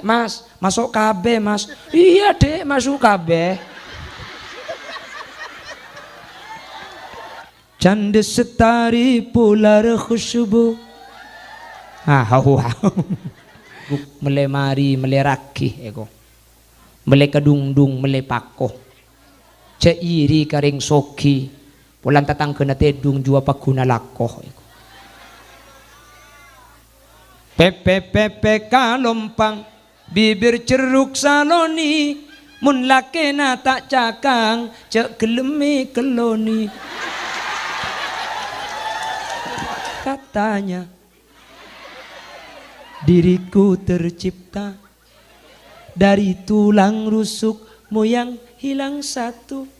Mas, masuk KB mas. Iya dek, masuk KB. Canda setari pular khusyubu. Hau. Mele mari, mele rakih eko. Mele kedungdung, mele pakoh. Ceiri karing soki. Pulang tatang kena tedung jua paguna lakoh eko. Pepe kalompang bibir ceruk saloni mun lakena tak cakang cek gelemi keloni. Katanya diriku tercipta dari tulang rusukmu yang hilang satu.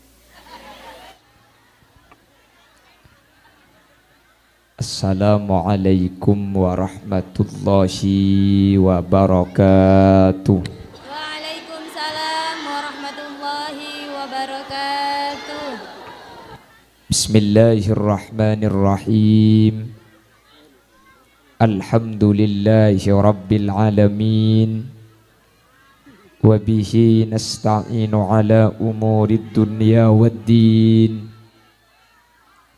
Assalamualaikum warahmatullahi wabarakatuh. Waalaikumsalam warahmatullahi wabarakatuh. Bismillahirrahmanirrahim. Alhamdulillahi rabbil alamin. Wabihi nasta'inu ala umurid dunya waddin.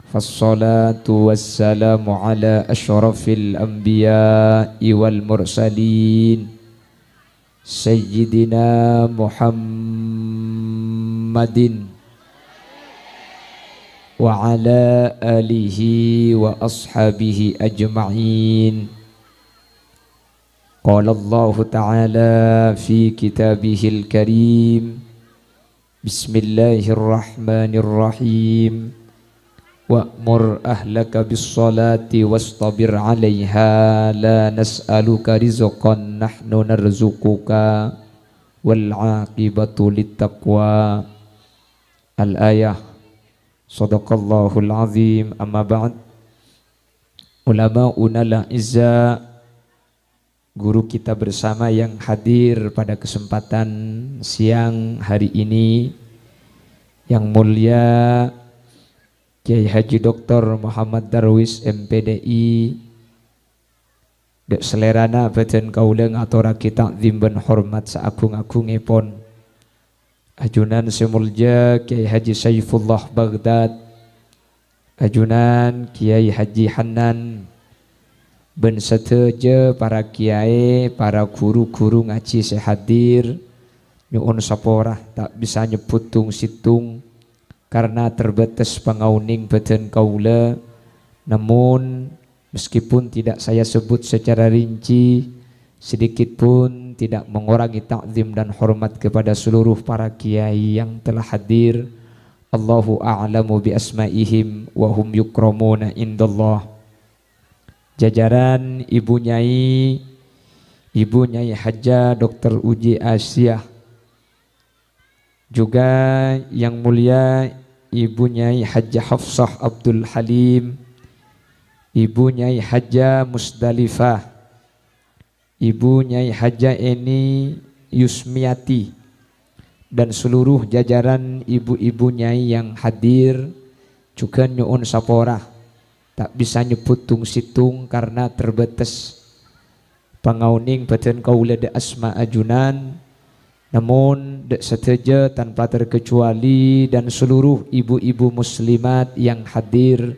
Fassalatu wassalamu ala ashrafil anbiya'i wal mursalin Sayyidina Muhammadin wa ala alihi wa ashabihi ajma'in. Qala Allah ta'ala fi kitabihil karim. Bismillahirrahmanirrahim. Wa'mur ahlaka bis-salati wastabir 'alaiha la nas'aluka rizqan nahnu narzuquka wal 'aqibatu littaqwa. Al-ayah. Shadaqallahul azim. Amma ba'd. Ulama'una al-izza, guru kita bersama yang hadir pada kesempatan siang hari ini, yang mulia Kiai Haji Dr. Muhammad Darwis MPDI, dek selerana beten kaula ngaturake takzim ben hormat saagung-agungipun ajunan semulja Kiai Haji Saifullah Baghdad, ajunan Kiai Haji Hanan, ben seteje para kiai, para guru-guru ngaji sehadir, nyuun saporah tak bisa nyeputung situng karena terbatas pangauning beten kaula. Namun meskipun tidak saya sebut secara rinci, sedikit pun tidak mengurangi takzim dan hormat kepada seluruh para kiai yang telah hadir. Allahu a'lamu bi asma'ihim wa hum yukramuna indallah. Jajaran Ibu Nyai Hajjah Dr. Uji Asyah, juga yang mulia Ibu Nyai Hajjah Hafsah Abdul Halim, Ibu Nyai Hajjah Musdalifah, Ibu Nyai Hajjah Eni Yusmiati, dan seluruh jajaran ibu-ibu nyai yang hadir, juga nyuun saporah tak bisa nyeputung situng karena terbatas pangauning beten kaula de asma ajunan. Namun dek seteja tanpa terkecuali dan seluruh ibu-ibu muslimat yang hadir,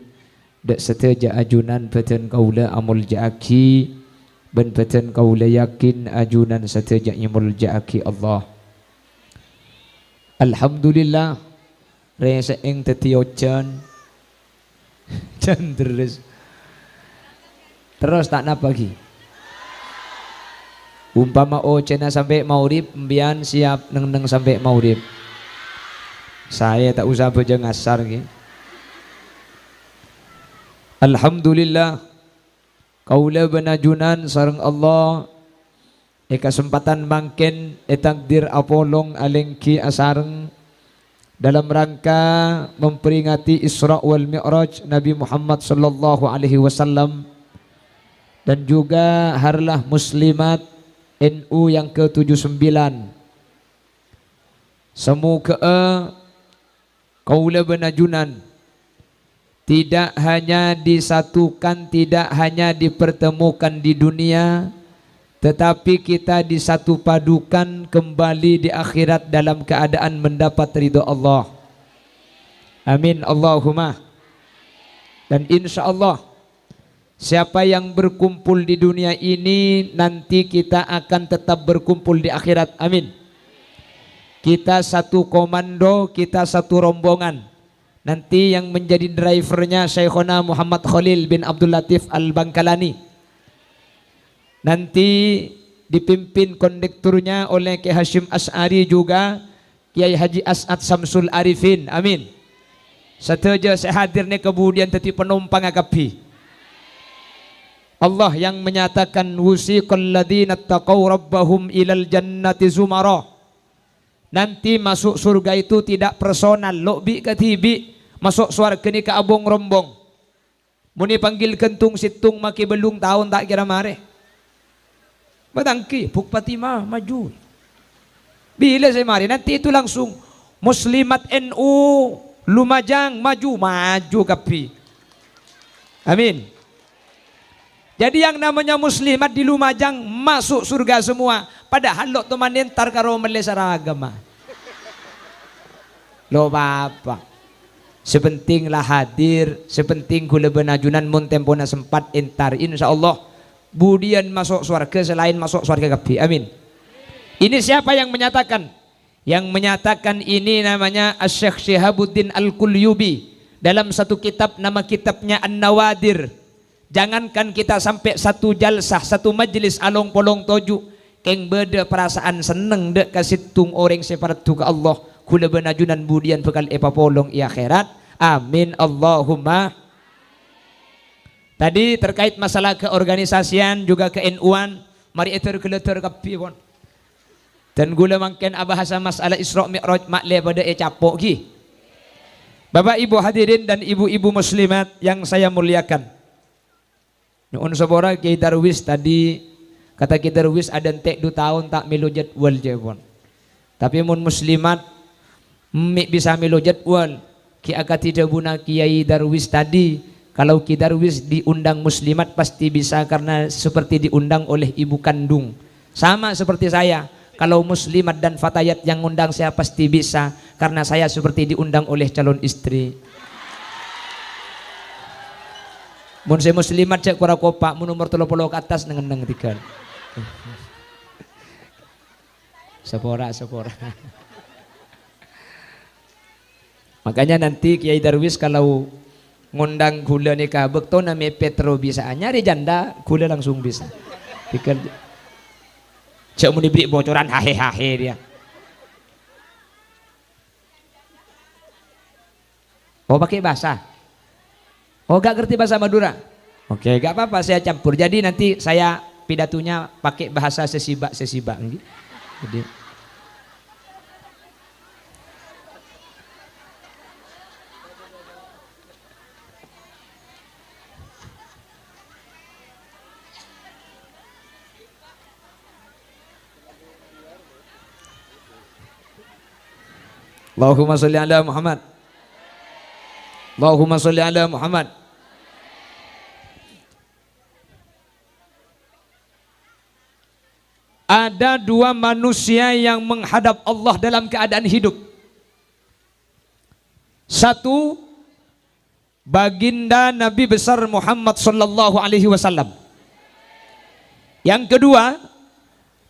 dek seteja ajunan beten kaula amul jaaki, ben beten kaula yakin ajunan seteja imul jaaki Allah. Alhamdulillah resa ing tetiocan cenderus terus tak napa lagi. Umpama cena sampai maurib, mbian siap neng sampai maurib. Saya tak usah baca ngasar gitu. Alhamdulillah kaula benajunan sareng Allah kesempatan mangken takdir apolong alengki asareng dalam rangka memperingati Isra wal Mi'raj Nabi Muhammad sallallahu alaihi wasallam, dan juga harlah muslimat NU yang ke-79. Semoga kaula benajunan tidak hanya disatukan, tidak hanya dipertemukan di dunia, tetapi kita disatu padukan kembali di akhirat dalam keadaan mendapat ridho Allah. Amin Allahumma. Dan insya Allah siapa yang berkumpul di dunia ini nanti kita akan tetap berkumpul di akhirat. Amin. Kita satu komando, kita satu rombongan. Nanti yang menjadi drivernya Syekhona Muhammad Khalil bin Abdul Latif Al-Bangkalani. Nanti dipimpin kondekturnya oleh Kiai Hashim As'ari juga Kiai Haji As'ad Samsul Arifin. Amin. Setuju saya hadir nih kemudian tadi penumpang akapi. Allah yang menyatakan wusiqal ladzina taqaw rabbahum ilal jannati zumara. Nanti masuk surga itu tidak personal, lobi katibi masuk surga ni ke abong rombong. Muni panggil kentung situng maki belung tahun tak kira mare. Batangki, Bupati maju. Bila saya mari nanti itu langsung Muslimat NU Lumajang maju kapi. Amin. Jadi yang namanya Muslimat di Lumajang masuk surga semua. Padahal lo teman entar karo melesara agama. Lo bapak. Sepentinglah hadir, sepenting kula benajunan mun tempona sempat entar insyaallah. Budian masuk surga selain masuk surga kapi. Amin. Ini siapa yang menyatakan? Yang menyatakan ini namanya Asy-Syaikh Syihabuddin Al-Qulyubi dalam satu kitab, nama kitabnya An-Nawadir. Jangankan kita sampai satu jalsah, satu majlis along polong toju, keng beda perasaan seneng dek kasitung orang separatu ke Allah. Kula benajunan budian bekal epa polong i akhirat. Amin Allahumma. Tadi terkait masalah keorganisasian juga ke NU-an, mari eter-keleter kapi pon. Dan gula mangken abahasa masalah Isra Mi'raj makle pada capok gi. Bapak Ibu hadirin dan ibu-ibu muslimat yang saya muliakan. Nyuun sabora Kiai Darwis tadi kata Kiai Darwis ada entek 2 tahun tak milu jadwal je pon. Tapi mun muslimat bisa milu jadwal ki agak tidak guna Kiai Darwis tadi. Kalau Kiai Darwis diundang muslimat pasti bisa karena seperti diundang oleh ibu kandung. Sama seperti saya, kalau muslimat dan fatayat yang undang saya pasti bisa karena saya seperti diundang oleh calon istri. Mun saya muslimat cek kura kopak, mun nomor 30 ke atas neng tiga. Sepora. Makanya nanti Kiai Darwis kalau ngundang gula nikah bekto nami Petro bisa nyari janda gula langsung bisa. Pikir cek mau diberi bocoran hahe dia. Oh pakai bahasa. Oh gak ngerti bahasa Madura. Oke gak apa-apa saya campur. Jadi nanti saya pidatunya pakai bahasa sesibak. Jadi Allahumma sholli ala Muhammad. Allahumma sholli ala Muhammad. Ada 2 manusia yang menghadap Allah dalam keadaan hidup. Satu, baginda Nabi besar Muhammad sallallahu alaihi wasallam. Yang kedua,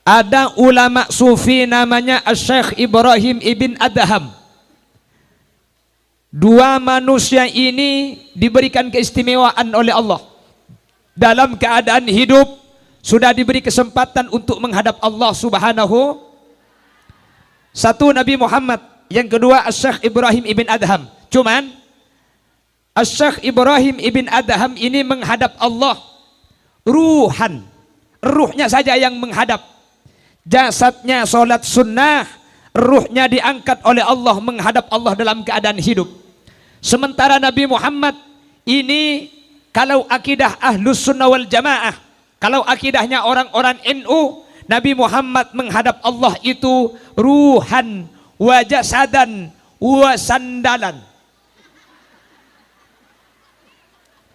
ada ulama sufi namanya Asy-Syaikh Ibrahim ibn Adham. 2 manusia ini diberikan keistimewaan oleh Allah. Dalam keadaan hidup sudah diberi kesempatan untuk menghadap Allah Subhanahu. Satu Nabi Muhammad, yang kedua Asy-Syaikh Ibrahim ibn Adham. Cuman Asy-Syaikh Ibrahim ibn Adham ini menghadap Allah ruhan, ruhnya saja yang menghadap. Jasadnya sholat sunnah, ruhnya diangkat oleh Allah menghadap Allah dalam keadaan hidup. Sementara Nabi Muhammad ini kalau akidah Ahlus Sunnah wal Jamaah, kalau akidahnya orang-orang NU, Nabi Muhammad menghadap Allah itu ruhan wa jasadan wa sandalan.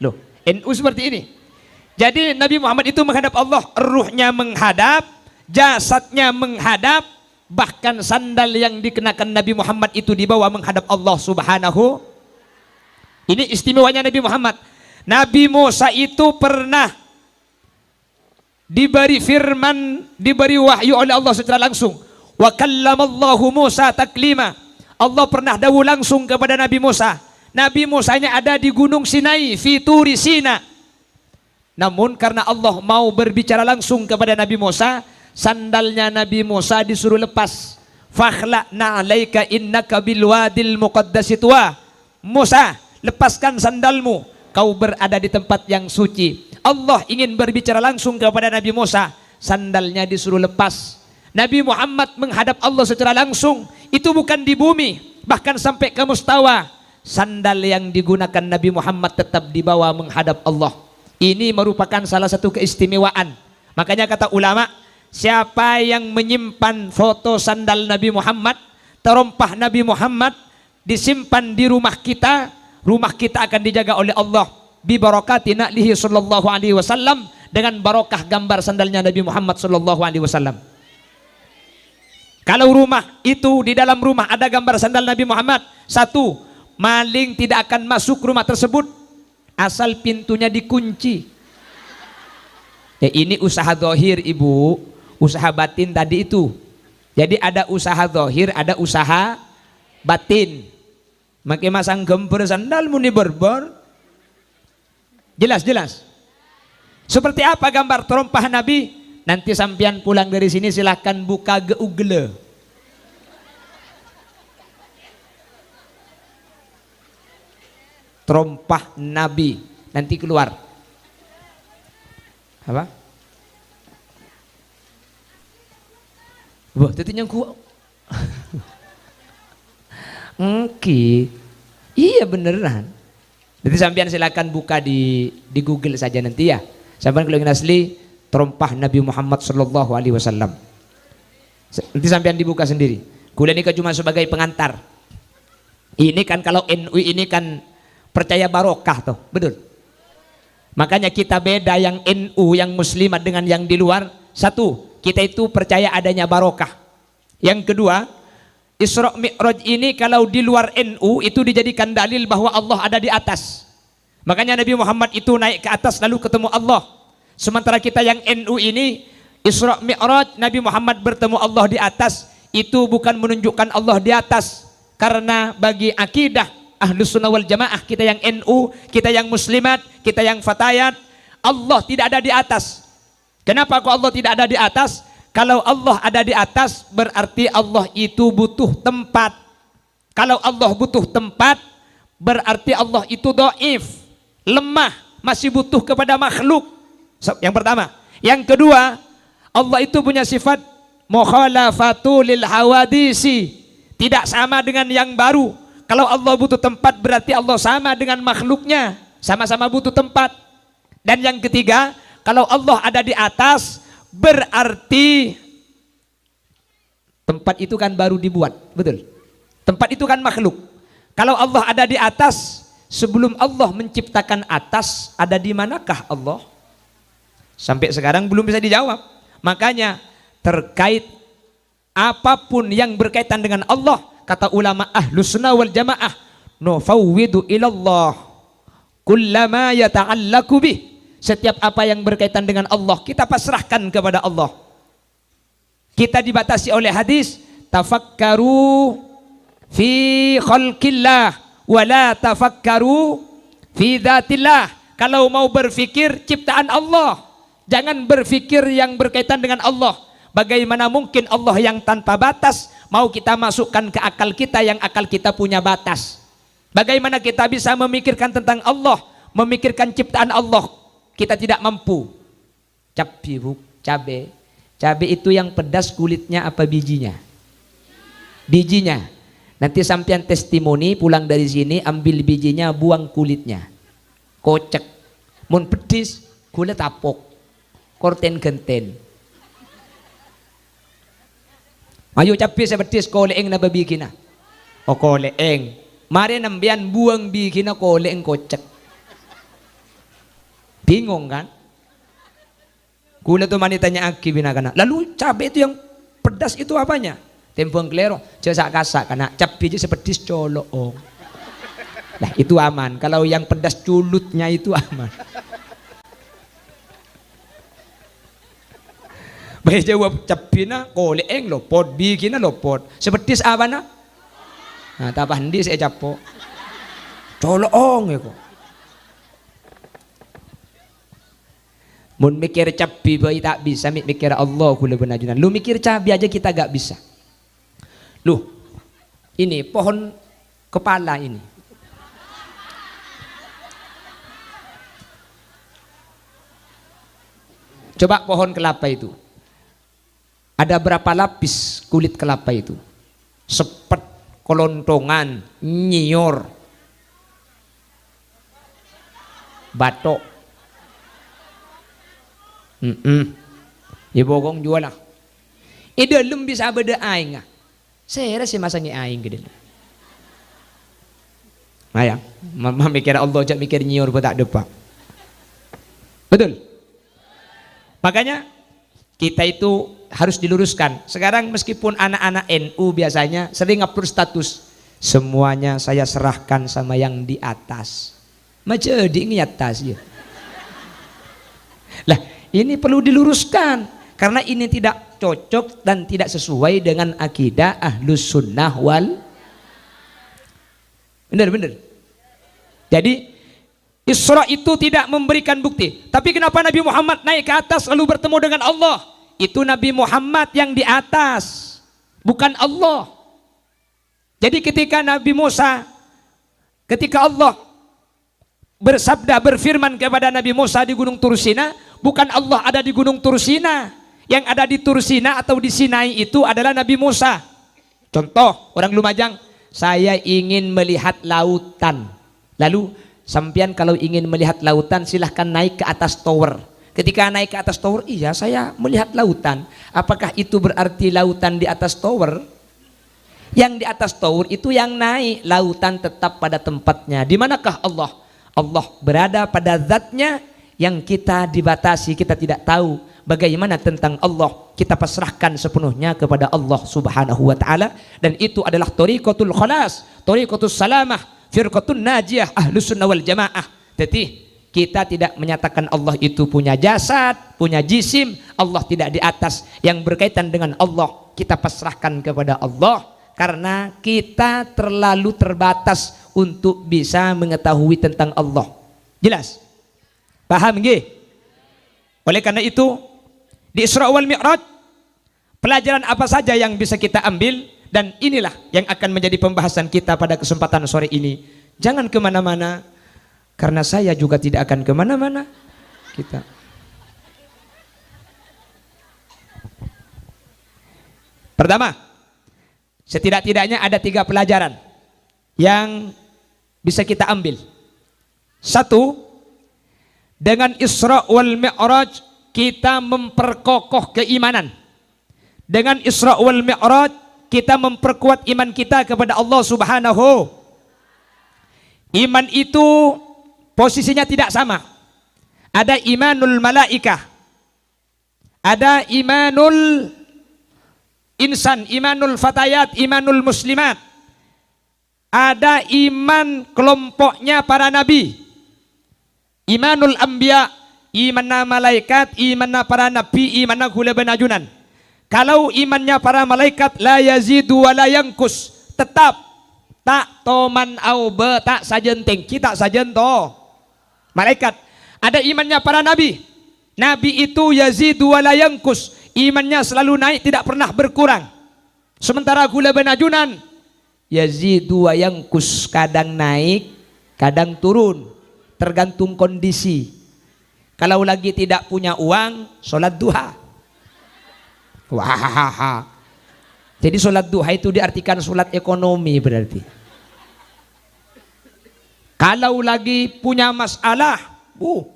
Loh, NU seperti ini. Jadi Nabi Muhammad itu menghadap Allah, ruhnya menghadap, jasadnya menghadap, bahkan sandal yang dikenakan Nabi Muhammad itu dibawa menghadap Allah Subhanahu. Ini istimewanya Nabi Muhammad. Nabi Musa itu pernah diberi firman, diberi wahyu oleh Allah secara langsung. Wa kallamallahu Musa taklima. Allah pernah dawuh langsung kepada Nabi Musa. Nabi Musanya ada di Gunung Sinai, fi Turi Sina. Namun karena Allah mau berbicara langsung kepada Nabi Musa, sandalnya Nabi Musa disuruh lepas. Fakhla'na 'alaika innaka bil wadil muqaddasi tuwa. Musa, lepaskan sandalmu, kau berada di tempat yang suci. Allah ingin berbicara langsung kepada Nabi Musa, sandalnya disuruh lepas. Nabi Muhammad menghadap Allah secara langsung, itu bukan di bumi, bahkan sampai ke mustawa. Sandal yang digunakan Nabi Muhammad tetap dibawa menghadap Allah. Ini merupakan salah satu keistimewaan. Makanya kata ulama, siapa yang menyimpan foto sandal Nabi Muhammad, terompah Nabi Muhammad, disimpan di rumah kita akan dijaga oleh Allah bi barakati na'lihi sallallahu alaihi wasallam, dengan barokah gambar sandalnya Nabi Muhammad sallallahu alaihi wasallam. Kalau rumah itu, di dalam rumah ada gambar sandal Nabi Muhammad, satu, maling tidak akan masuk rumah tersebut asal pintunya dikunci. Ya, ini usaha zahir ibu, usaha batin tadi itu. Jadi ada usaha zahir, ada usaha batin. Makai masang gemper sandal muni berber. Jelas. Seperti apa gambar terompah Nabi? Nanti sampian pulang dari sini silahkan buka Google. Terompah Nabi, nanti keluar. Apa? Wah, tetinya ku. Oke. Iya beneran. Nanti sampean silakan buka di Google saja nanti ya. Sampean kalau ingin asli terompah Nabi Muhammad sallallahu alaihi wasallam. Nanti sampean dibuka sendiri. Kuliah ini cuma sebagai pengantar. Ini kan kalau NU ini kan percaya barokah toh, betul. Makanya kita beda yang NU, yang muslimat dengan yang di luar. Satu, kita itu percaya adanya barokah. Yang kedua, Isra Mi'raj ini kalau di luar NU itu dijadikan dalil bahwa Allah ada di atas. Makanya Nabi Muhammad itu naik ke atas lalu ketemu Allah. Sementara kita yang NU ini, Isra Mi'raj Nabi Muhammad bertemu Allah di atas, itu bukan menunjukkan Allah di atas. Karena bagi akidah Ahlus Sunnah wal Jamaah, kita yang NU, kita yang muslimat, kita yang fatayat, Allah tidak ada di atas. Kenapa kok Allah tidak ada di atas? Kalau Allah ada di atas berarti Allah itu butuh tempat. Kalau Allah butuh tempat berarti Allah itu dhaif, lemah, masih butuh kepada makhluk. Yang pertama. Yang kedua, Allah itu punya sifat mukhalafatu lil hawadisi, tidak sama dengan yang baru. Kalau Allah butuh tempat berarti Allah sama dengan makhluknya, sama-sama butuh tempat. Dan yang ketiga, kalau Allah ada di atas berarti tempat itu kan baru dibuat, betul? Tempat itu kan makhluk. Kalau Allah ada di atas, sebelum Allah menciptakan atas, ada di manakah Allah? Sampai sekarang belum bisa dijawab. Makanya terkait apapun yang berkaitan dengan Allah, kata ulama Ahlus Sunnah wal Jamaah, nufawwidu ilallah kullama yata'allaku bih. Setiap apa yang berkaitan dengan Allah kita pasrahkan kepada Allah. Kita dibatasi oleh hadis, tafakkaru fi khalqillah wa la tafakkaru fi dzatillah. Kalau mau berfikir ciptaan Allah, jangan berfikir yang berkaitan dengan Allah. Bagaimana mungkin Allah yang tanpa batas mau kita masukkan ke akal kita yang akal kita punya batas? Bagaimana kita bisa memikirkan tentang Allah, memikirkan ciptaan Allah? Kita tidak mampu. Cabai itu yang pedas kulitnya apa bijinya? Bijinya. Nanti sampean testimoni pulang dari sini, ambil bijinya, buang kulitnya. Kocek. Mun pedis, kulit tapok. Korten genten. Ayo cabai sepetis koleeng na babikina. O koleeng. Mari nambian buang bikina koleeng kocek. Bingung kan? Kula tuh mani tanya aki binakana. Lalu cabai itu yang pedas itu apanya? Tempong kelero, cesak kasak karena cabai aja sepedis colok. Nah itu aman. Kalau yang pedas culutnya itu aman. Baik jawab capina koleeng lopot, bikin lopot. Sepedis apa na? Nah tapah hendi saya capo. Colong ya kok. Mun mikir cabai bayi tak bisa, mikir Allah kula benajunan. Lu mikir cabai aja kita gak bisa. Lu ini pohon kepala ini. Coba pohon kelapa itu. Ada berapa lapis kulit kelapa itu? Sepet, kolontongan, nyior, batok. Ya bogong jual lah. Dalam bisa beda aing. Saya rasa masangnya aing ke dalam. Ayang, mama mikir Allah jak mikir nyior tak depak. Betul. Makanya kita itu harus diluruskan. Sekarang meskipun anak-anak NU biasanya sering upload status, semuanya saya serahkan sama yang di atas. Macam di atas ya. Lah, ini perlu diluruskan karena ini tidak cocok dan tidak sesuai dengan akidah Ahlus Sunnah wal. Benar. Jadi Isra itu tidak memberikan bukti. Tapi kenapa Nabi Muhammad naik ke atas lalu bertemu dengan Allah? Itu Nabi Muhammad yang di atas, bukan Allah. Jadi ketika Nabi Musa, ketika Allah bersabda, berfirman kepada Nabi Musa di Gunung Tursina, bukan Allah ada di Gunung Tursina. Yang ada di Tursina atau di Sinai itu adalah Nabi Musa. Contoh, orang Lumajang, saya ingin melihat lautan. Lalu sampean kalau ingin melihat lautan silahkan naik ke atas tower. Ketika naik ke atas tower, iya saya melihat lautan. Apakah itu berarti lautan di atas tower? Yang di atas tower itu yang naik, lautan tetap pada tempatnya. Di manakah Allah? Allah berada pada zatnya yang kita dibatasi, kita tidak tahu. Bagaimana tentang Allah? Kita pasrahkan sepenuhnya kepada Allah Subhanahu wa taala, dan itu adalah thariqatul khalas, thariqatus salamah, firqatun najiyah, Ahlus Sunnah wal Jamaah. Jadi kita tidak menyatakan Allah itu punya jasad, punya jisim, Allah tidak di atas. Yang berkaitan dengan Allah kita pasrahkan kepada Allah karena kita terlalu terbatas untuk bisa mengetahui tentang Allah. Jelas? Paham nggih? Oleh karena itu di Isra wal Mi'raj pelajaran apa saja yang bisa kita ambil, dan inilah yang akan menjadi pembahasan kita pada kesempatan sore ini. Jangan kemana-mana, karena saya juga tidak akan kemana-mana. Kita pertama, setidak-tidaknya ada 3 pelajaran yang bisa kita ambil. 1, dengan Isra wal Mi'raj kita memperkokoh keimanan. Dengan Isra wal Mi'raj kita memperkuat iman kita kepada Allah Subhanahu. Iman itu posisinya tidak sama. Ada imanul malaikah, ada imanul insan, imanul fatayat, imanul muslimat. Ada iman kelompoknya para nabi, imanul anbiya, imanna malaikat, imanna para nabi, imanna kula benajunan. Kalau imannya para malaikat la yazidu wa la yankus, tetap tak toman au be tak sajenting, kita sajen to malaikat. Ada imannya para nabi, nabi itu yazidu wa la yankus, imannya selalu naik, tidak pernah berkurang. Sementara kula benajunan yazidu wa yankus, kadang naik kadang turun, tergantung kondisi. Kalau lagi tidak punya uang, sholat duha. Wah, jadi sholat duha itu diartikan sholat ekonomi berarti. Kalau lagi punya masalah,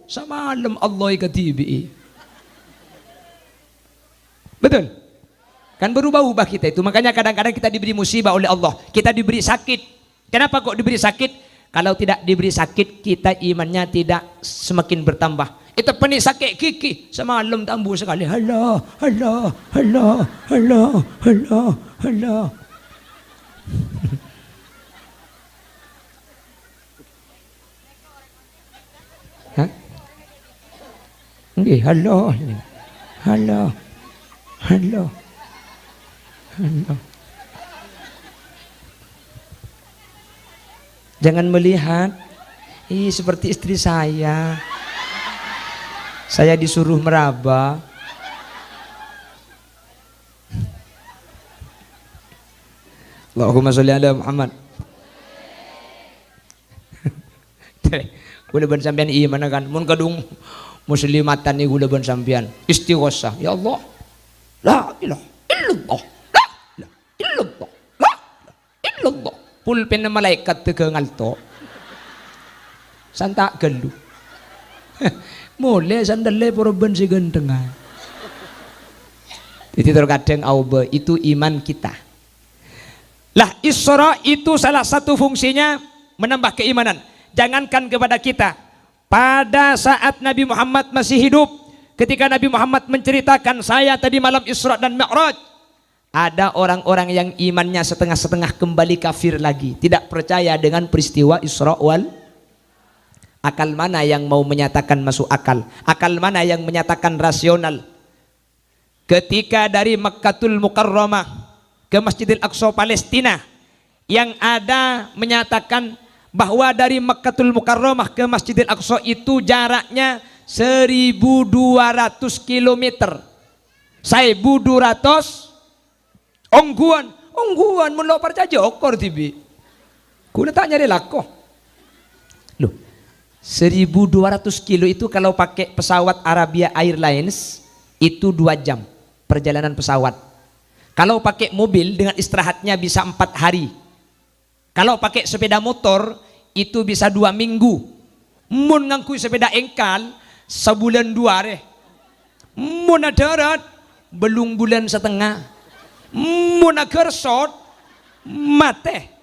semalam Allah ikatibi. Betul? Kan berubah-ubah kita itu. Makanya kadang-kadang kita diberi musibah oleh Allah, kita diberi sakit. Kenapa kok diberi sakit? Kalau tidak diberi sakit, kita imannya tidak semakin bertambah. Itu penik sakit gigi. Semalam tambuh sekali. Allah, Allah, Allah, Allah, Allah, Allah. Hah? Nggih, Allah. Allah. Allah. Allah. Jangan melihat, seperti istri saya. Saya disuruh meraba. Allahumma sholli ala Muhammad. Gula ban sampean iman kan, mun kadung muslimatan ni gula ban sampean istighosah. Ya Allah, la ilaha illallah, la ilaha illallah, la ilaha illallah. Pulpen na malaikat tegengal to. Santa gelu. Mulai sandale poroban si genteng. Itu terkadang aube itu iman kita. Lah Isra itu salah satu fungsinya menambah keimanan. Jangankan kepada kita. Pada saat Nabi Muhammad masih hidup, ketika Nabi Muhammad menceritakan saya tadi malam Isra dan Mi'raj, ada orang-orang yang imannya setengah-setengah kembali kafir lagi, tidak percaya dengan peristiwa Isra wal. Akal mana yang mau menyatakan masuk akal? Akal mana yang menyatakan rasional? Ketika dari Makkatul Mukarramah ke Masjidil Aqsa Palestina, yang ada menyatakan bahwa dari Makkatul Mukarramah ke Masjidil Aqsa itu jaraknya 1.200 km. 1.200 ongguan mun lo percaya okor tibi. Kuna tak nyari lakoh. Loh, 1.200 kilo itu kalau pakai pesawat Arabia Airlines itu 2 jam perjalanan pesawat. Kalau pakai mobil dengan istirahatnya bisa 4 hari. Kalau pakai sepeda motor itu bisa 2 minggu. Mun ngangku sepeda engkal sebulan 2 hari. Mun darat belum bulan setengah. Mun gersot mate.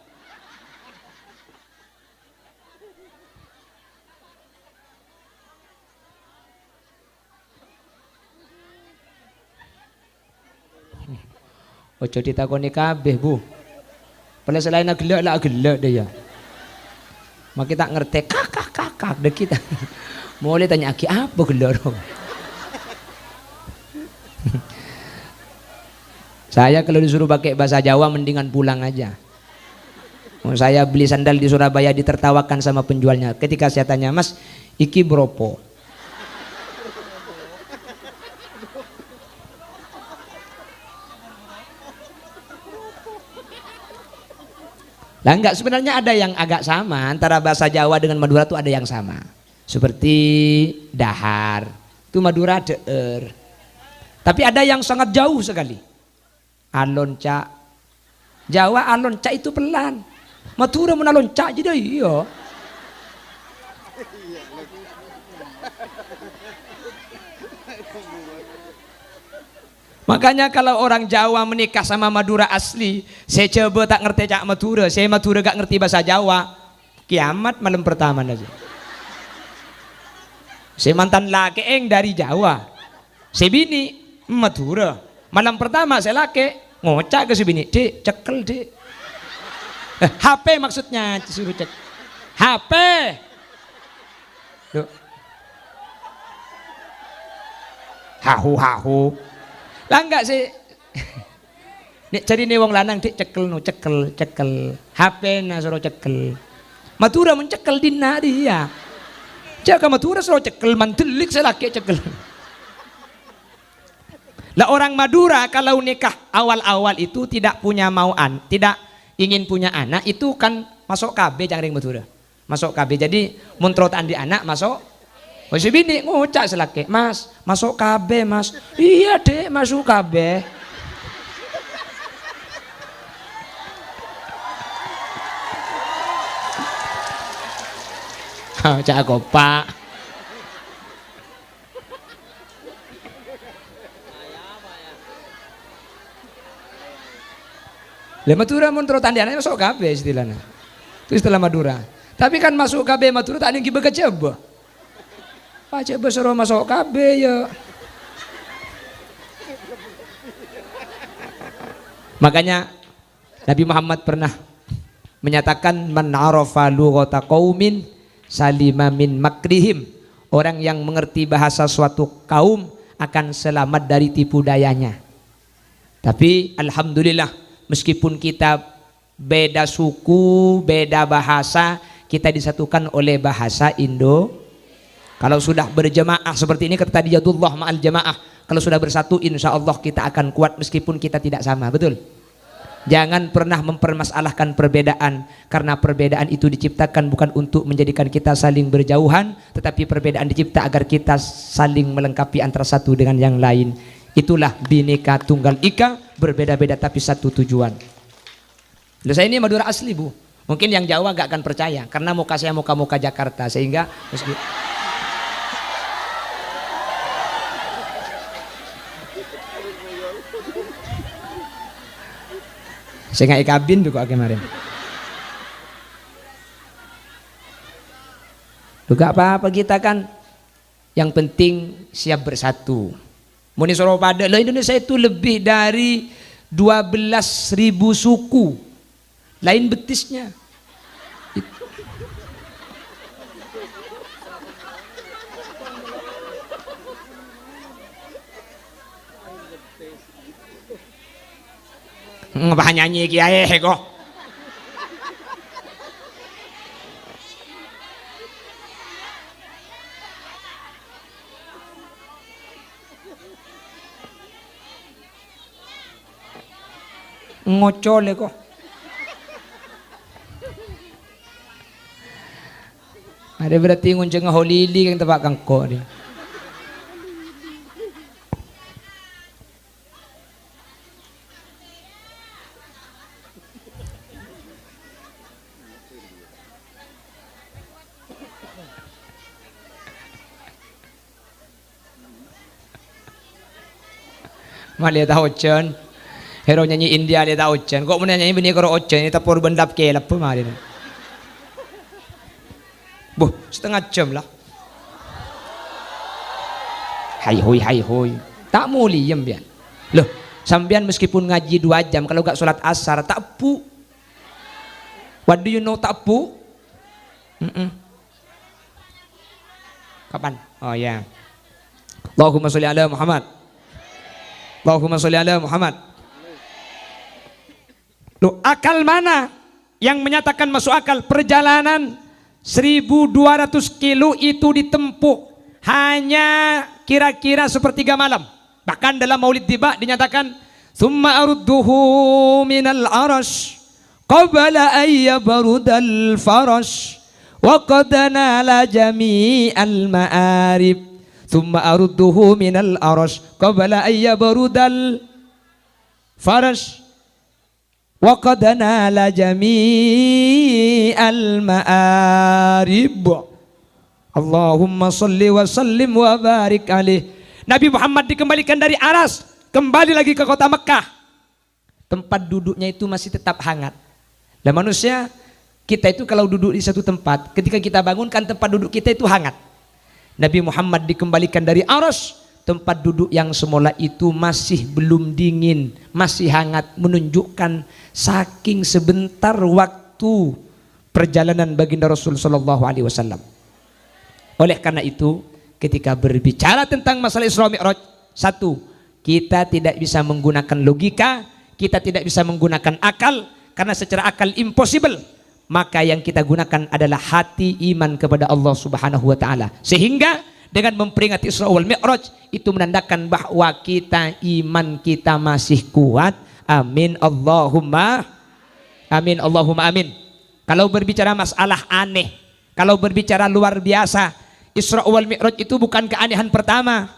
Ojo ditakoni kabeh, Bu. Pada selain gelek lah gelek dia. Mak kita ngerti kakak deh kita. Mulai tanya aki apa gelek dong. Saya kalau disuruh pakai bahasa Jawa mendingan pulang aja. Saya beli sandal di Surabaya ditertawakan sama penjualnya. Ketika saya tanya, Mas, iki bropo? Lah enggak, sebenarnya ada yang agak sama antara bahasa Jawa dengan Madura, itu ada yang sama. Seperti dahar, itu Madura deer. Tapi ada yang sangat jauh sekali. Alonca. Jawa alonca itu pelan. Madura menalonca jadi iya. Makanya kalau orang Jawa menikah sama Madura asli, saya coba tak ngerti cak Madura, saya Madura gak ngerti bahasa Jawa, kiamat malam pertama aja. Saya mantan laki dari Jawa, saya bini Madura, malam pertama saya laki ngocak ke si bini, dek cekel dek, HP maksudnya disuruh cek, HP, Duh. Hahu. Lah enggak sih. Nek cari nih wong lanang dik cekel no cekel. HP na suruh cekel. Madura mencekel dina dia. Jaga Madura suruh cekel mantelik selaki cekel. Lah orang Madura kalau nikah awal-awal itu tidak punya mauan, tidak ingin punya anak, itu kan masuk KB jangring Madura. Masuk KB. Jadi muntrotan di anak masuk. Oh si bini ngucak selaki, Mas masuk KB Mas. Iya dek masuk KB. Cak aku Pak. Lah Madura muntrotan di anak masuk KB istilahnya. Itu istilah Madura. Tapi kan masuk KB Madura tak ada yang bekerja. Pacek besar masuk KB ya. Makanya Nabi Muhammad pernah menyatakan man arafa lughata qaumin salima min makrihim. Orang yang mengerti bahasa suatu kaum akan selamat dari tipu dayanya. Tapi alhamdulillah meskipun kita beda suku, beda bahasa, kita disatukan oleh bahasa Indo. Kalau sudah berjamaah seperti ini kata Yadullah ma'al jamaah, kalau sudah bersatu insya Allah kita akan kuat meskipun kita tidak sama, betul? Jangan pernah mempermasalahkan perbedaan, karena perbedaan itu diciptakan bukan untuk menjadikan kita saling berjauhan, tetapi perbedaan dicipta agar kita saling melengkapi antara satu dengan yang lain. Itulah Bhinneka Tunggal Ika, berbeda-beda tapi satu tujuan. Loh, saya ini Madura asli Bu, mungkin yang Jawa gak akan percaya karena muka saya muka-muka Jakarta, sehingga saya nggak ikabin juga kemarin. Juga apa-apa kita kan, yang penting siap bersatu. Muni Soropada, loh Indonesia itu lebih dari 12.000 suku, lain betisnya. Ngapa nyanyi kiai kok? Ngocol kok. Ada berarti ngunceng holili yang tebak kangko dia. Malia tahu Ocen, hero nyanyi India dia tahu Ocen. Kok mau nyanyi bini karo Ocen ini tapur bendap kelap pemarin. Boh, setengah jam lah. Hai hoi. Tak mau liem bian. Loh, sambian meskipun ngaji 2 jam kalau gak sholat asar tak pu. What do you know tak pu? Kapan? Oh ya. Allahumma sholli ala Muhammad. Allahumma sholli ala Muhammad. Loh, akal mana yang menyatakan masuk akal? Perjalanan 1.200 kilo itu ditempuh hanya kira-kira sepertiga malam. Bahkan dalam Maulid Tiba dinyatakan summa arudduhu minal arash qabla ayyabrudal farash wa qad nala jami'al ma'arib. Thumma arudduhu minal arash qabla ayyabrudal farash wa qad nala jami'al ma'arib. Allahumma salli wa sallim wa barik alaih. Nabi Muhammad dikembalikan dari Aras, kembali lagi ke kota Mekah. Tempat duduknya itu masih tetap hangat. Dan manusia kita itu kalau duduk di satu tempat, ketika kita bangunkan tempat duduk kita itu hangat. Nabi Muhammad dikembalikan dari Aras, tempat duduk yang semula itu masih belum dingin, masih hangat, menunjukkan saking sebentar waktu perjalanan baginda Rasul sallallahu alaihi wasallam. Oleh karena itu, ketika berbicara tentang masalah Isra Mi'raj, satu, kita tidak bisa menggunakan logika, kita tidak bisa menggunakan akal, karena secara akal impossible. Maka yang kita gunakan adalah hati iman kepada Allah Subhanahu wa taala. Sehingga dengan memperingati Isra wal Mi'raj itu menandakan bahwa kita iman kita masih kuat. Amin Allahumma amin Allahumma amin. Kalau berbicara masalah aneh, kalau berbicara luar biasa, Isra wal Mi'raj itu bukan keanehan pertama.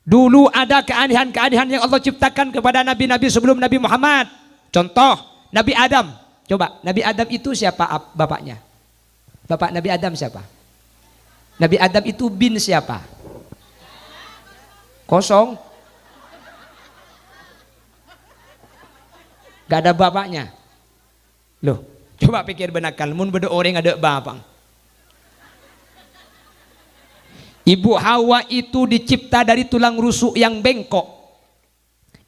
Dulu ada keanehan-keanehan yang Allah ciptakan kepada nabi-nabi sebelum Nabi Muhammad. Contoh, Nabi Adam. Coba, Nabi Adam itu siapa bapaknya? Bapak Nabi Adam siapa? Nabi Adam itu bin siapa? Kosong. Gak ada bapaknya. Loh, coba pikir benakal, mun beda orang ada bapak. Ibu Hawa itu dicipta dari tulang rusuk yang bengkok.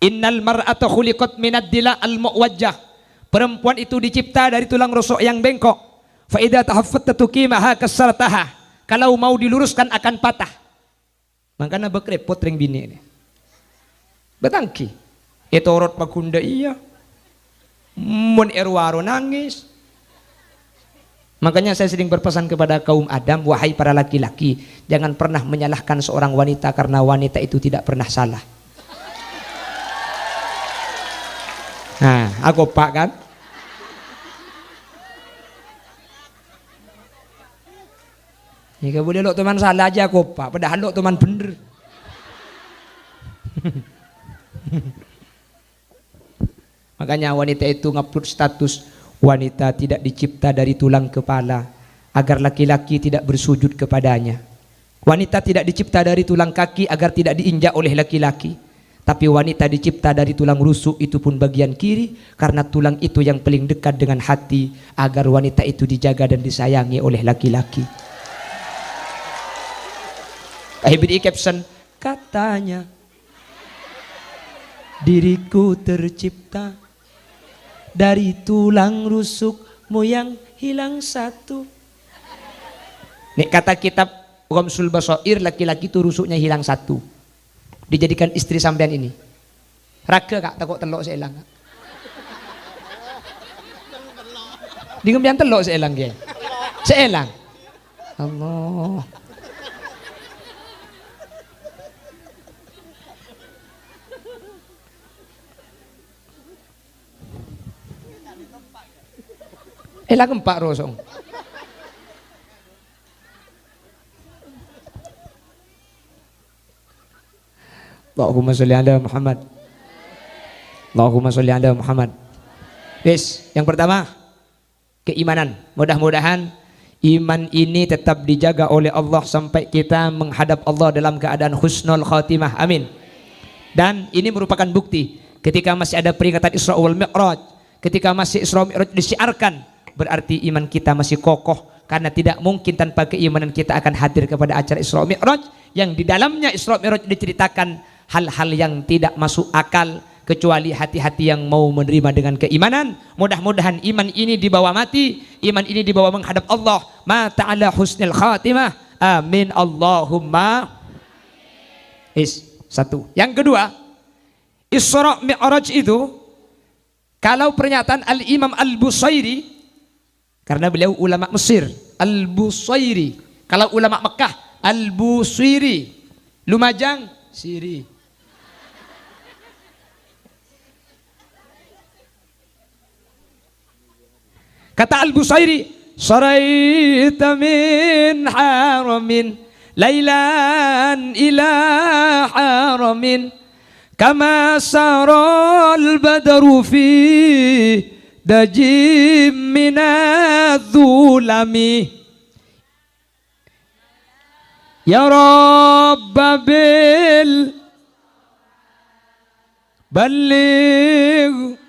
Innal mar'ata khuliqat minad dila al muwajjah. Perempuan itu dicipta dari tulang rusuk yang bengkok. Fa idza tahaffatta tuqimaha kasartaha. Kalau mau diluruskan akan patah. Makanya bekrepot ring bini ini. Betangki. Itu orot pakunda iya. Mun erwaro nangis. Makanya saya sering berpesan kepada kaum Adam, wahai para laki-laki, jangan pernah menyalahkan seorang wanita karena wanita itu tidak pernah salah. Nah, aku pak kan? Jika boleh lo teman salah aja aku pak, padahal lo teman bener. Makanya wanita itu ngupload status, wanita tidak dicipta dari tulang kepala agar laki-laki tidak bersujud kepadanya. Wanita tidak dicipta dari tulang kaki agar tidak diinjak oleh laki-laki. Tapi wanita dicipta dari tulang rusuk, itu pun bagian kiri, karena tulang itu yang paling dekat dengan hati, agar wanita itu dijaga dan disayangi oleh laki-laki. Beri caption, katanya diriku tercipta dari tulang rusukmu yang hilang satu. Nih kata kitab Ghamsul Basair, laki-laki itu rusuknya hilang satu. Dijadikan istri sampean ini. Raga kak takut telok seelang. Di ngembian telok seelang dia. Seelang. Allah. Elang empat rosong. Allahumma sholli ala Muhammad. Allahumma sholli ala Muhammad. Yes, yang pertama keimanan. Mudah-mudahan iman ini tetap dijaga oleh Allah sampai kita menghadap Allah dalam keadaan husnul khatimah. Amin. Dan ini merupakan bukti ketika masih ada peringatan Isra wal Mi'raj, ketika masih Isra wal Mi'raj disiarkan, berarti iman kita masih kokoh, karena tidak mungkin tanpa keimanan kita akan hadir kepada acara Isra wal Mi'raj yang di dalamnya Isra wal Mi'raj diceritakan hal-hal yang tidak masuk akal kecuali hati-hati yang mau menerima dengan keimanan. Mudah-mudahan iman ini dibawa mati, iman ini dibawa menghadap Allah. Ma ta'ala husnul khatimah. Amin Allahumma. Satu. Yang kedua, Isra Mi'raj itu, kalau pernyataan Al-Imam Al-Busairi, karena beliau ulama Mesir, Al-Busairi. Kalau ulama Mekah, Al-Busairi. Lumajang, Siri. Kata Al-Busairi, saraita min haramin lailan ila haramin kama saral badru fi dajim minadh-dhulami ya rabbil balligh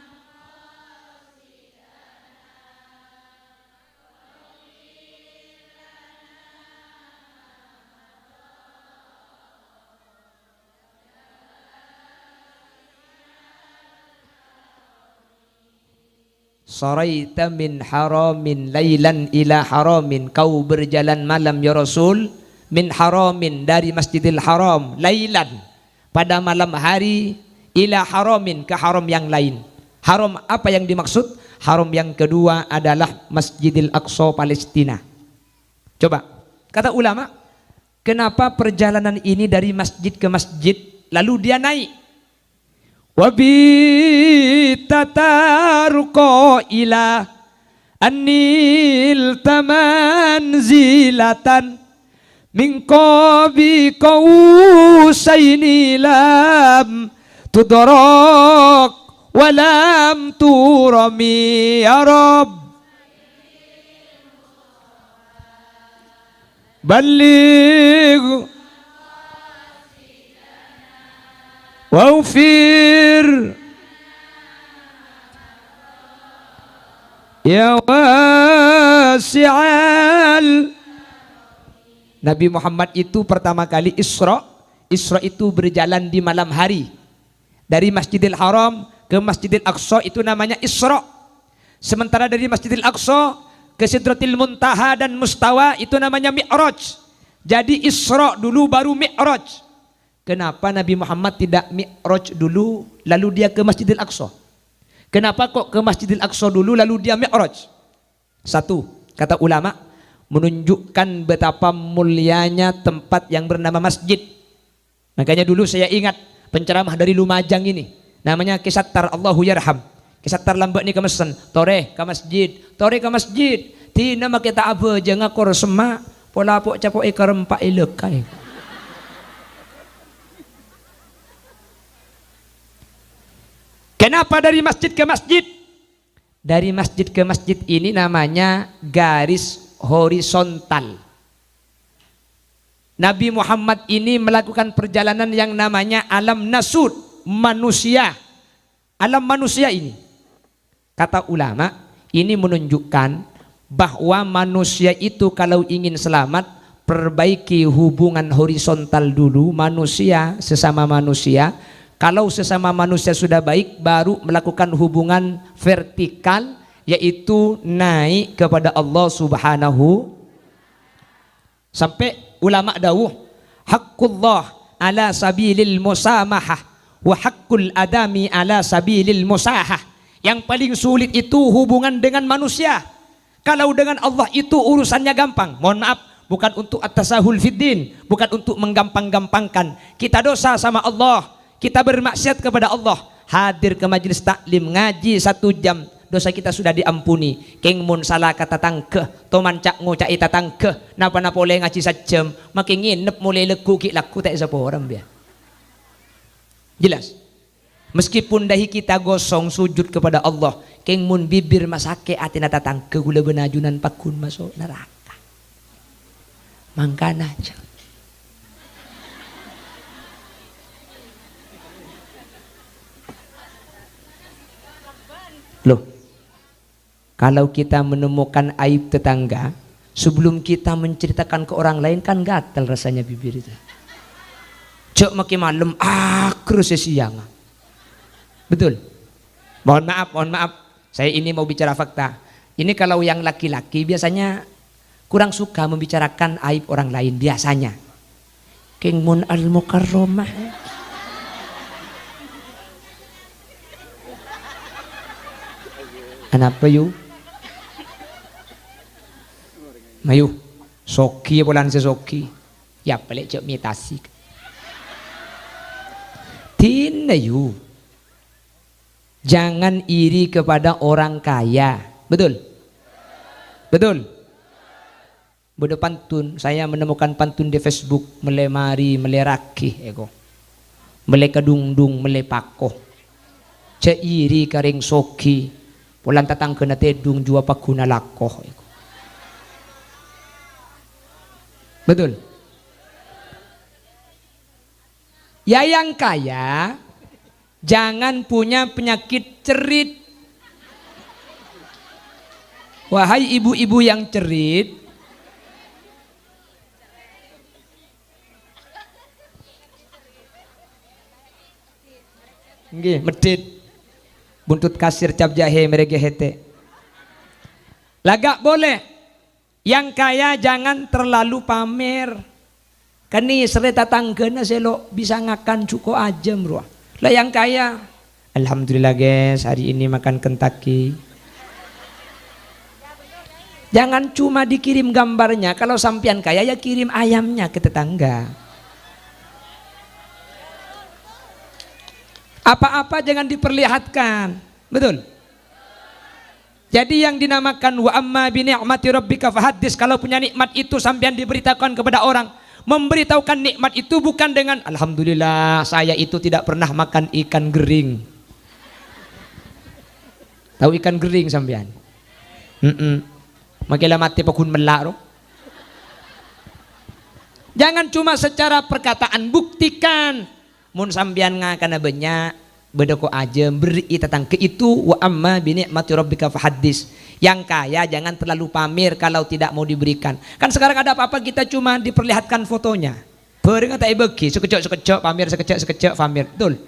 Saraita min haramin lailan ila haramin, kau berjalan malam ya Rasul, min haramin dari Masjidil Haram, lailan pada malam hari, ila haramin ke haram yang lain. Haram apa yang dimaksud? Haram yang kedua adalah Masjidil Aqsa Palestina. Coba, kata ulama, kenapa perjalanan ini dari masjid ke masjid lalu dia naik? Wabi tatarqo ila anil tamanzilatan min qabi qausaini lam tudrak walam turami ya Rabb balligh waufir ya wasi'al Nabi Muhammad itu pertama kali Isra. Isra itu berjalan di malam hari. Dari Masjidil Haram ke Masjidil Aqsa itu namanya Isra. Sementara dari Masjidil Aqsa ke Sidratil Muntaha dan Mustawa itu namanya Mi'raj. Jadi Isra dulu baru Mi'raj. Kenapa Nabi Muhammad tidak Mi'raj dulu lalu dia ke Masjidil Aqsa? Kenapa kok ke Masjidil Aqsa dulu lalu dia Mi'raj? Satu, kata ulama, menunjukkan betapa mulianya tempat yang bernama masjid. Makanya dulu saya ingat penceramah dari Lumajang ini, namanya Kisattar Allahu Yarham. Kisattar lambat ni ke mesen, tore ke masjid, tore ke masjid. Tina mak kita apa jangan kor semak, pola pok capok ekar empat elekai. Kenapa dari masjid ke masjid? Dari masjid ke masjid ini namanya garis horizontal. Nabi Muhammad ini melakukan perjalanan yang namanya alam nasud, manusia. Alam manusia ini, kata ulama, ini menunjukkan bahwa manusia itu kalau ingin selamat, perbaiki hubungan horizontal dulu, manusia sesama manusia. Kalau sesama manusia sudah baik, baru melakukan hubungan vertikal, yaitu naik kepada Allah Subhanahu. Sampai ulama dawuh, haqqullah ala sabilil musamahah wa haqqul adami ala sabilil musahah. Yang paling sulit itu hubungan dengan manusia. Kalau dengan Allah itu urusannya gampang. Mohon maaf, bukan untuk at-tasahul fiddin, bukan untuk menggampang-gampangkan. Kita dosa sama Allah, kita bermaksiat kepada Allah, hadir ke majelis taklim ngaji 1 jam, dosa kita sudah diampuni. Keng mun salah kata tangke, toman cak ngucak ita tangke, napa boleh ngaji 1 jam, makin nginep mulai leku ki laku tak siapa orang biar. Jelas. Meskipun dahi kita gosong sujud kepada Allah, keng mun bibir masake atina tatangke gula benajunan pakun masuk neraka. Mangkana aja. Loh, kalau kita menemukan aib tetangga, sebelum kita menceritakan ke orang lain kan gatal rasanya bibir itu. Cok makin malam akru sesiang. Betul? Mohon maaf. Saya ini mau bicara fakta. Ini kalau yang laki-laki biasanya kurang suka membicarakan aib orang lain biasanya. King mun al-mukarramah. Kenapa yuk? Mayu, soki bulan sesoki, ya pelik cok mitasi. Tina yuk, jangan iri kepada orang kaya, betul? Betul. Bodoh pantun, saya menemukan pantun di Facebook, melemari, meleraki, ego, melekadungdung, melepakoh, ceiri karing soki. Pulang tatang kena tedung jua pakuna lakoh. Betul. Ya yang kaya jangan punya penyakit cerit. Wahai ibu-ibu yang cerit, nggih, medit. Buntut kasir cap jahe merege hete. Lagak boleh. Yang kaya jangan terlalu pamer. Kani serta tanggana selo bisa ngakan cuko aja bro. Lah yang kaya, alhamdulillah guys hari ini makan Kentucky. Jangan cuma dikirim gambarnya. Kalau sampian kaya ya kirim ayamnya ke tetangga. Apa-apa jangan diperlihatkan. Betul? Jadi yang dinamakan wa amma bi ni'mati rabbika fahaddits, kalau punya nikmat itu sampean diberitakan kepada orang. Memberitahukan nikmat itu bukan dengan alhamdulillah saya itu tidak pernah makan ikan gering. Tahu ikan gering sampean? Makilah mati pakun melak. Jangan cuma secara perkataan, buktikan. Mun sambian ngakana banyak bedoko aja beri tentang ke itu. Wa amma bi ni'mati rabbika fahaddis. Yang kaya jangan terlalu pamer kalau tidak mau diberikan. Kan sekarang ada apa-apa kita cuma diperlihatkan fotonya. Bering tak bagi sekejap pamer, sekejap pamer. Betul.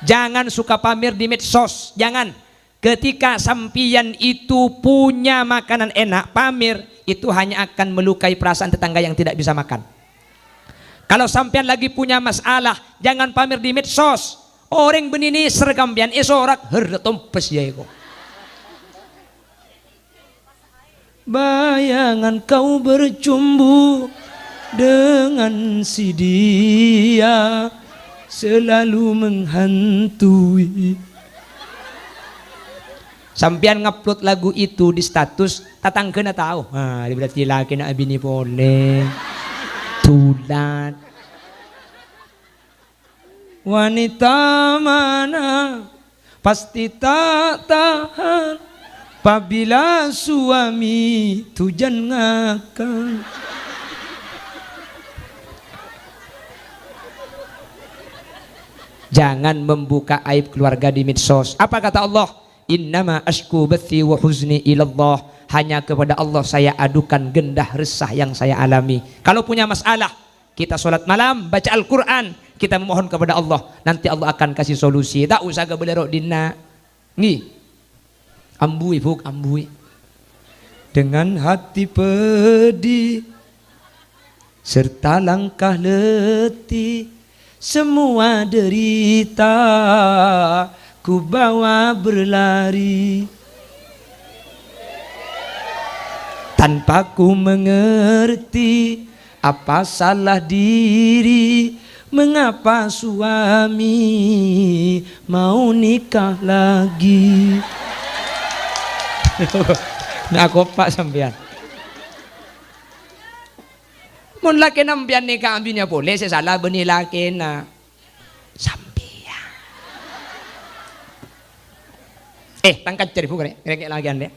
Jangan suka pamer di medsos, jangan. Ketika sampian itu punya makanan enak, pamer itu hanya akan melukai perasaan tetangga yang tidak bisa makan. Kalau sampian lagi punya masalah, jangan pamer di medsos. Orang benini sergambian esorak hertompes ya iko. Bayangan kau bercumbu dengan si dia selalu menghantui. Sampian ngupload lagu itu di status, tatangga na tahu. Ah, berarti laki na bini boleh. Tulat. Wanita mana pasti tak tahan apabila suami tujan ngakal. Jangan membuka aib keluarga di medsos. Apa kata Allah? Innama ashku bathi wa huzni ilallah. Hanya kepada Allah saya adukan gendah resah yang saya alami. Kalau punya masalah, kita sholat malam, baca Al-Quran, kita memohon kepada Allah. Nanti Allah akan kasih solusi. Tak usah kebelerok dina. Nih, ambui buk, ambui. Dengan hati pedih serta langkah letih, semua derita ku bawa berlari. Tanpa ku mengerti apa salah diri, mengapa suami mau nikah lagi. Nah aku pak sampean. Mun laki nampian nikah ambinya boleh, saya salah benih laki na sampean. Tangkat cari bukan ya, lagi ande.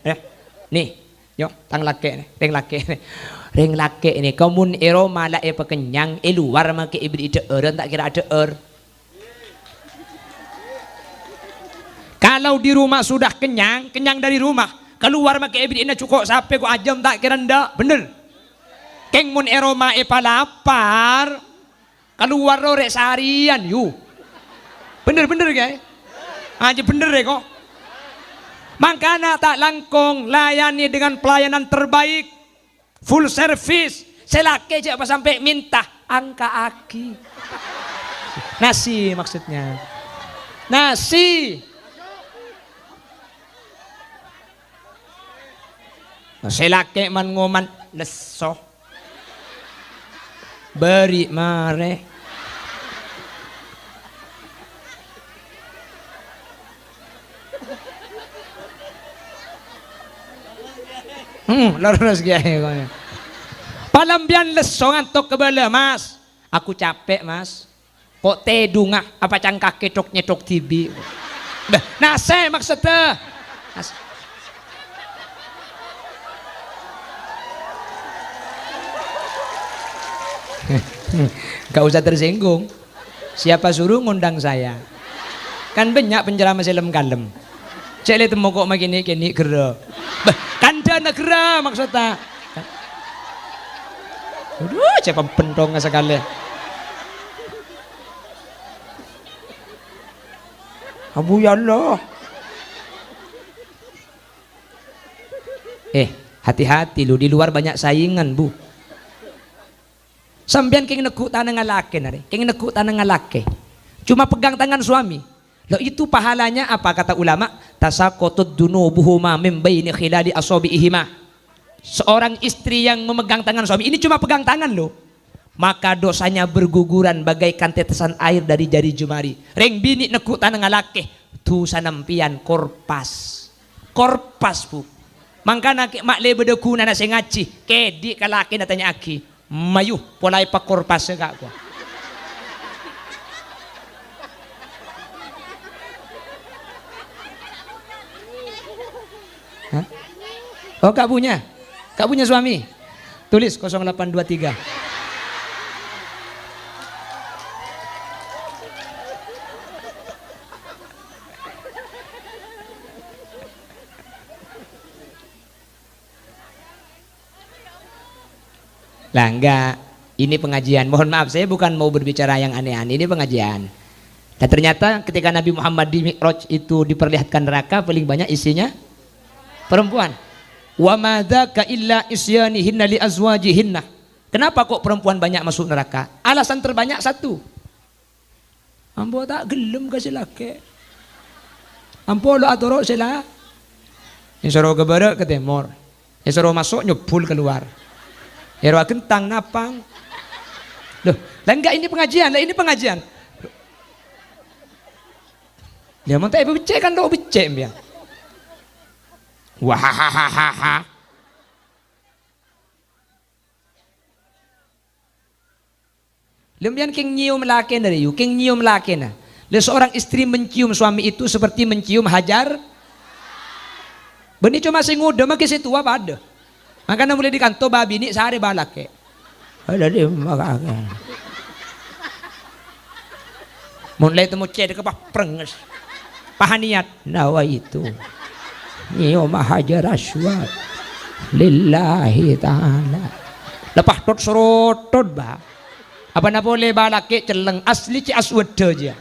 Nih. Yo, tang laki, ring laki ini. Kamun ero malah pekenyang, luar make ibri deer, tak kira deer. Kalau di rumah sudah kenyang dari rumah, keluar make ibri ina cukup sampai ku ajam tak kira ndak, bener. Keng mun ero mae palapar, keluar rek seharian yu. Bener guys. Aja bener deh kok. Makanya tak langkong layani dengan pelayanan terbaik, full service. Selake aja apa sampai minta angka aki. Nasi maksudnya. Nasi. Selake man ngoman leso. Beri mare. Lurus gaya. Palambian leso ngantuk kebala mas. Aku capek mas. Kok tedungah apa cangkak ketok nyetok tibi. Nase maksudnya. Gak usah tersinggung. Siapa suruh ngundang saya? Kan banyak penceramah film kalem. Cek temu kok makin kini gera. Kanda negara maksudnya. Aduh, siapa pentong sekali. Abu ya Allah. Hati-hati lu, di luar banyak saingan bu. Sambian keng nekuk tanah ngalake nare, keng nekuk tanah ngalake. Cuma pegang tangan suami. Loh itu pahalanya apa kata ulama? Tasaqatud dunubuhuma min baini khilali asabiihima. Seorang istri yang memegang tangan suami, ini cuma pegang tangan loh. Maka dosanya berguguran bagaikan tetesan air dari jari jemari. Reng bini nekuk tanah ngalake, tu sanampian korpas. Korpas bu. Mangkana mak le bedeku nana sengaci, kedi kalaki natanya aki. Mayu polai pak korpas segak gua. Oh kak punya suami. Tulis 0823. Lah enggak, ini pengajian. Mohon maaf, saya bukan mau berbicara yang aneh-aneh, ini pengajian. Dan ternyata ketika Nabi Muhammad di Mi'raj itu diperlihatkan neraka, paling banyak isinya perempuan. Wa madzaka illa isyanihinna li azwajihinna. Kenapa kok perempuan banyak masuk neraka? Alasan terbanyak satu. Ambo tak gelem kasih laki. Ambo lo atoro sila. Yang suruh ke barat ke timur. Yang suruh masuk nyebul keluar. Yang suruh kentang napang. Loh, lah enggak ini pengajian, lah ini pengajian. Dia mau tak becek kan lo becek dia. Wahahaha. Lembian king nyium laki dari you, king nyium laki na. Seorang istri mencium suami itu seperti mencium hajar. Beni cuma sing udah makin situ apa ada. Makanya mulai di kantor babi ini sehari balak ke. Ada dia makanya. Mulai temu cedek apa prenges. Pahaniat nawa itu. Nyium hajar aswad. Lillahi ta'ala. Lepas tot serotot bah. Apa nak boleh balak ke celeng asli ci aswad aja.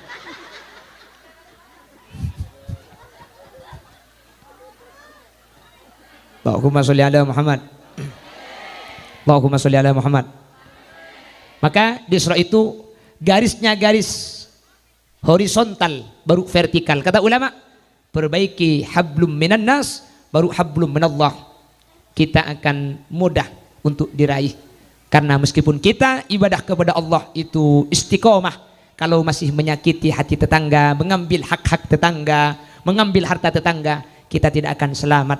Allahumma sholli ala Muhammad. Allahumma sholli ala Muhammad. Maka di surah itu garisnya garis horizontal baru vertikal. Kata ulama, perbaiki hablum minan nas baru hablum minallah. Kita akan mudah untuk diraih. Karena meskipun kita ibadah kepada Allah itu istiqomah, kalau masih menyakiti hati tetangga, mengambil hak-hak tetangga, mengambil harta tetangga, kita tidak akan selamat.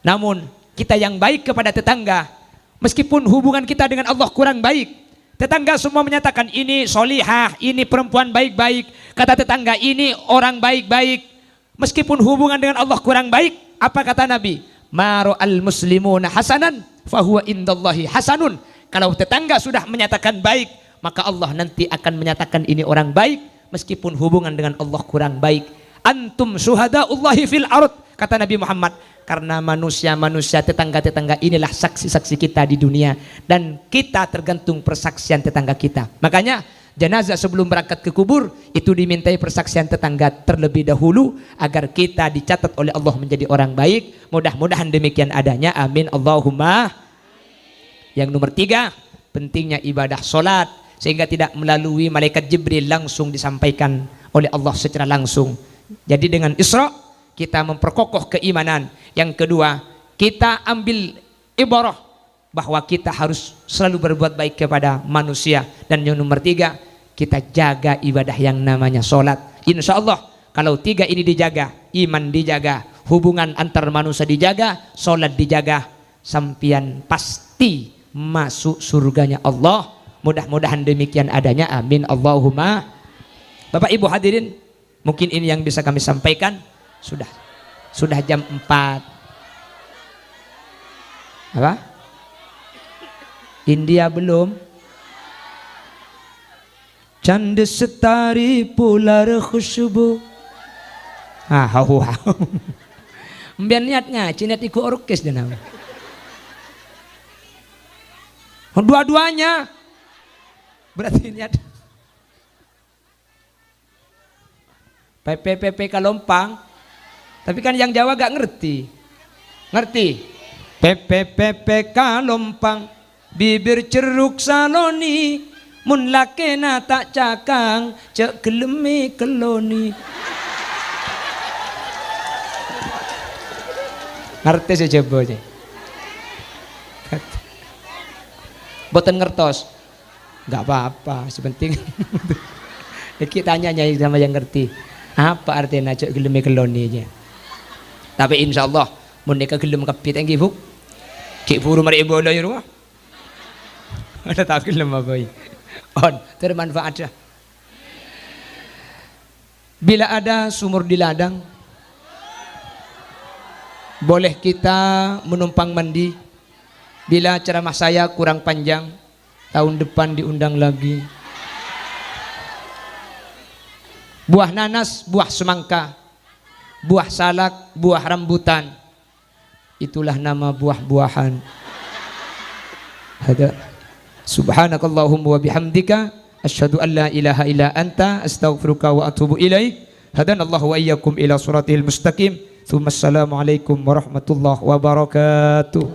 Namun kita yang baik kepada tetangga, meskipun hubungan kita dengan Allah kurang baik, tetangga semua menyatakan ini solihah, ini perempuan baik-baik. Kata tetangga ini orang baik-baik. Meskipun hubungan dengan Allah kurang baik, apa kata Nabi? Maro al muslimuna hasanan, fahuwa indallahi hasanun. Kalau tetangga sudah menyatakan baik, maka Allah nanti akan menyatakan ini orang baik. Meskipun hubungan dengan Allah kurang baik. Antum syuhadaullahi fil ard, kata Nabi Muhammad. Karena manusia-manusia tetangga-tetangga inilah saksi-saksi kita di dunia. Dan kita tergantung persaksian tetangga kita. Makanya jenazah sebelum berangkat ke kubur itu dimintai persaksian tetangga terlebih dahulu. Agar kita dicatat oleh Allah menjadi orang baik. Mudah-mudahan demikian adanya. Amin Allahumma. Yang nomor 3, pentingnya ibadah solat. Sehingga tidak melalui malaikat Jibril, langsung disampaikan oleh Allah secara langsung. Jadi dengan Isra kita memperkokoh keimanan. Yang kedua, kita ambil ibarah bahwa kita harus selalu berbuat baik kepada manusia. Dan yang nomor 3, kita jaga ibadah yang namanya sholat. Insya Allah kalau 3 ini dijaga, iman dijaga, hubungan antar manusia dijaga, sholat dijaga, sampian pasti masuk surganya Allah. Mudah-mudahan demikian adanya. Amin Allahumma. Bapak Ibu hadirin, mungkin ini yang bisa kami sampaikan. Sudah jam 4. Apa? India belum. Chand setari pular khusybu. Hau. Mbian niat ngaji, niat ikut orkes dan apa? Dua-duanya berarti niat. PPP Kalompang. Tapi kan yang Jawa gak ngerti. Ngerti? PPP Kalompang, bibir ceruk saloni, mun lakena tak cakang, cek gelemi keloni. Ngerti sih coba. Boten ngertos. Gak apa-apa, sepenting kita tanya sama yang ngerti. Apa artinya cek gelemi keloni aja. Tapi insya Allah menikah gelem kapit yang gibuk. Kik buru mari ibu ada rumah. Ada tak gelem apa ini? On termanfaat dah. Bila ada sumur di ladang, boleh kita menumpang mandi. Bila ceramah saya kurang panjang, tahun depan diundang lagi. Buah nanas, buah semangka, buah salak, buah rambutan, itulah nama buah-buahan. Ada Subhanakallahumma wa bihamdika asyhadu an la ilaha illa anta astaghfiruka wa atubu ilaik. Hadanallahu wa iyyakum ila siratil mustaqim. Assalamualaikum warahmatullahi wabarakatuh.